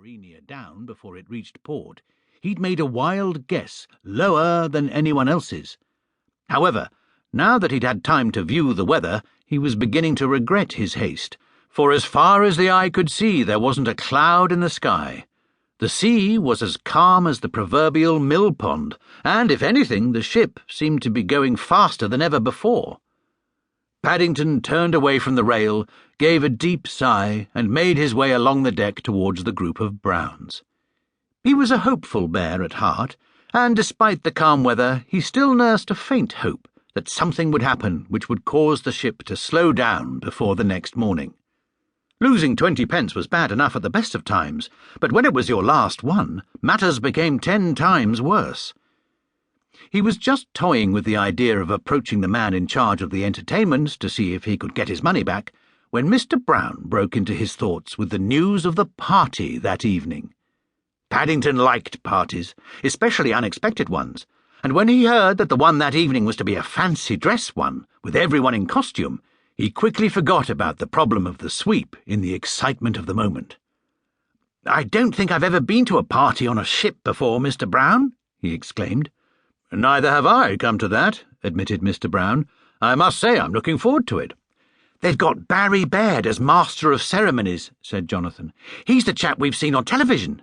very near down before it reached port, he'd made a wild guess lower than anyone else's. However, now that he'd had time to view the weather, he was beginning to regret his haste, for as far as the eye could see there wasn't a cloud in the sky. The sea was as calm as the proverbial mill pond, and, if anything, the ship seemed to be going faster than ever before. Paddington turned away from the rail, gave a deep sigh, and made his way along the deck towards the group of Browns. He was a hopeful bear at heart, and despite the calm weather, he still nursed a faint hope that something would happen which would cause the ship to slow down before the next morning. Losing 20 pence was bad enough at the best of times, but when it was your last one, matters became 10 times worse. He was just toying with the idea of approaching the man in charge of the entertainment to see if he could get his money back, when Mr. Brown broke into his thoughts with the news of the party that evening. Paddington liked parties, especially unexpected ones, and when he heard that the one that evening was to be a fancy dress one, with everyone in costume, he quickly forgot about the problem of the sweep in the excitement of the moment. "I don't think I've ever been to a party on a ship before, Mr. Brown," he exclaimed. "Neither have I, come to that," admitted Mr. Brown. "I must say I'm looking forward to it." "They've got Barry Baird as Master of Ceremonies," said Jonathan. "He's the chap we've seen on television."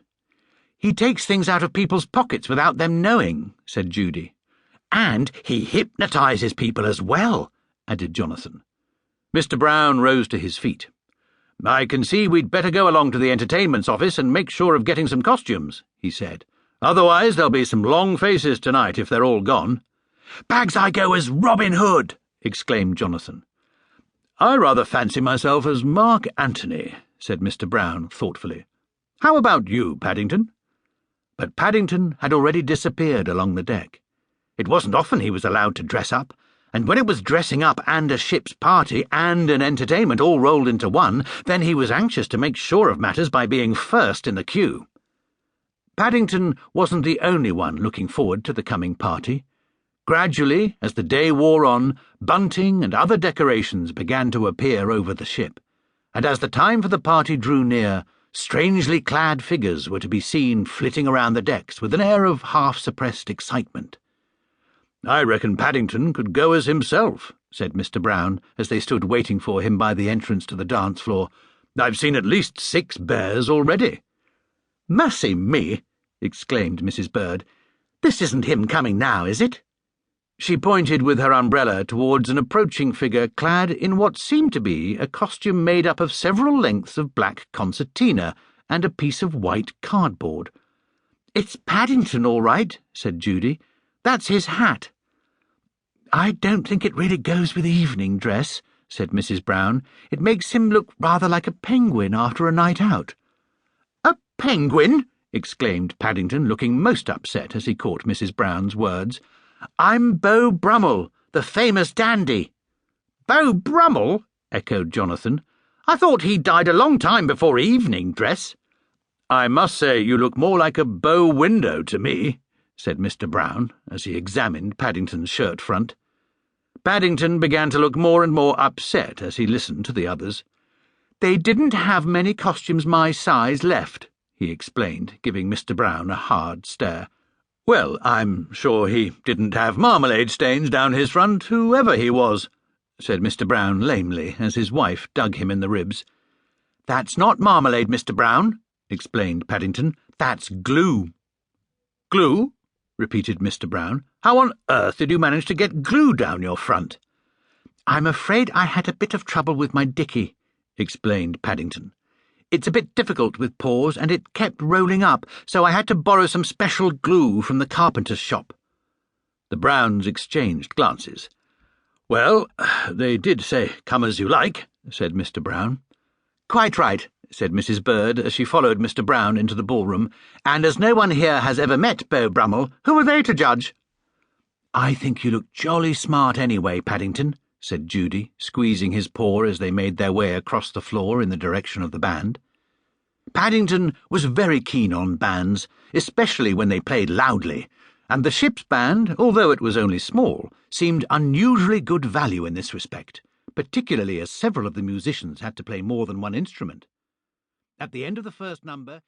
"He takes things out of people's pockets without them knowing," said Judy. "And he hypnotises people as well," added Jonathan. Mr. Brown rose to his feet. "I can see we'd better go along to the entertainment's office and make sure of getting some costumes," he said. "Otherwise there'll be some long faces tonight if they're all gone." "Bags I go as Robin Hood!" exclaimed Jonathan. "I rather fancy myself as Mark Antony," said Mr. Brown thoughtfully. "How about you, Paddington?" But Paddington had already disappeared along the deck. It wasn't often he was allowed to dress up, and when it was dressing up and a ship's party and an entertainment all rolled into one, then he was anxious to make sure of matters by being first in the queue. Paddington wasn't the only one looking forward to the coming party. Gradually, as the day wore on, bunting and other decorations began to appear over the ship, and as the time for the party drew near, strangely clad figures were to be seen flitting around the decks with an air of half-suppressed excitement. "I reckon Paddington could go as himself," said Mr. Brown, as they stood waiting for him by the entrance to the dance floor. "I've seen at least 6 bears already." "Mercy me!" exclaimed Mrs. Bird. "This isn't him coming now, is it?" She pointed with her umbrella towards an approaching figure clad in what seemed to be a costume made up of several lengths of black concertina and a piece of white cardboard. "It's Paddington, all right," said Judy. "That's his hat." "I don't think it really goes with evening dress," said Mrs. Brown. "It makes him look rather like a penguin after a night out." "A penguin?" exclaimed Paddington, looking most upset as he caught Mrs. Brown's words. "I'm Beau Brummel, the famous dandy." "Beau Brummel?" echoed Jonathan. "I thought he died a long time before evening dress." "I must say you look more like a bow window to me," said Mr. Brown, as he examined Paddington's shirt front. Paddington began to look more and more upset as he listened to the others. "They didn't have many costumes my size left," he explained, giving Mr. Brown a hard stare. "Well, I'm sure he didn't have marmalade stains down his front, whoever he was," said Mr. Brown lamely, as his wife dug him in the ribs. "That's not marmalade, Mr. Brown," explained Paddington. "That's glue." "Glue?" repeated Mr. Brown. "How on earth did you manage to get glue down your front?" "I'm afraid I had a bit of trouble with my dicky," explained Paddington. "It's a bit difficult with paws, and it kept rolling up, so I had to borrow some special glue from the carpenter's shop." The Browns exchanged glances. "Well, they did say, 'Come as you like,'" said Mr. Brown. "Quite right," said Mrs. Bird, as she followed Mr. Brown into the ballroom, "and as no one here has ever met Beau Brummel, who are they to judge?" "I think you look jolly smart anyway, Paddington," said Judy, squeezing his paw as they made their way across the floor in the direction of the band. Paddington was very keen on bands, especially when they played loudly, and the ship's band, although it was only small, seemed unusually good value in this respect, particularly as several of the musicians had to play more than one instrument. At the end of the first number,